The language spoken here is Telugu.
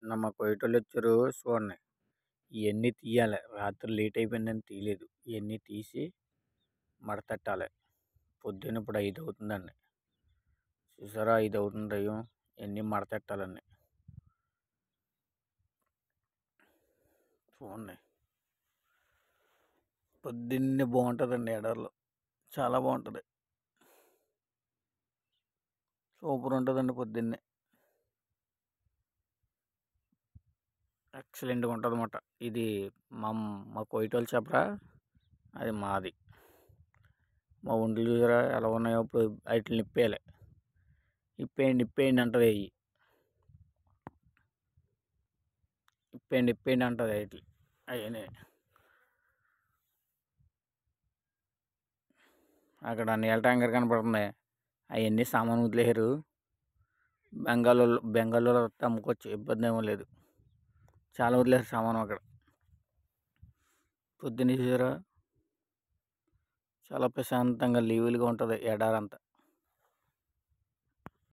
మా కోయటోళ్ళు వచ్చారు చూడండి. ఇవన్నీ తీయాలి. రాత్రి లేట్ అయిపోయిందని తీయలేదు. ఇవన్నీ తీసి మడతెట్టాలి. పొద్దున్న ఇప్పుడు 5 అవుతుందండి. చూసారా 5 అవుతుంది టైం. ఇవన్నీ మడతెట్టాలండి. చూడండి పొద్దున్నే బాగుంటుందండి ఎడారిలో. చాలా బాగుంటుంది. సూపర్ ఉంటుందండి పొద్దున్నే. ఎక్సలెంట్గా ఉంటుంది అన్నమాట. ఇది మా మా కోయటోళ్ళు చెప్పరా, అది మాది. మా ఒంట్లు చూసారా ఎలా ఉన్నాయో. ఇప్పుడు వాటిని ఇప్పేయాలి. ఇప్పేయండి ఇప్పేయండి అంటది అవి. ఇప్పేయండి ఇప్పేయండి అంటది వాటిని. అవన్నీ అక్కడ నీళ్ళ ట్యాంకర్ కనపడుతుంది. అవన్నీ సామాన్ వదిలేసారు. బెంగాల్లో వస్తే అమ్ముకోవచ్చు, ఇబ్బంది ఏమీ లేదు. చాలా వదిలేసారు సామాను అక్కడ. పొద్దున్న చూసారా చాలా ప్రశాంతంగా లీవులుగా ఉంటుంది ఎడారంతా.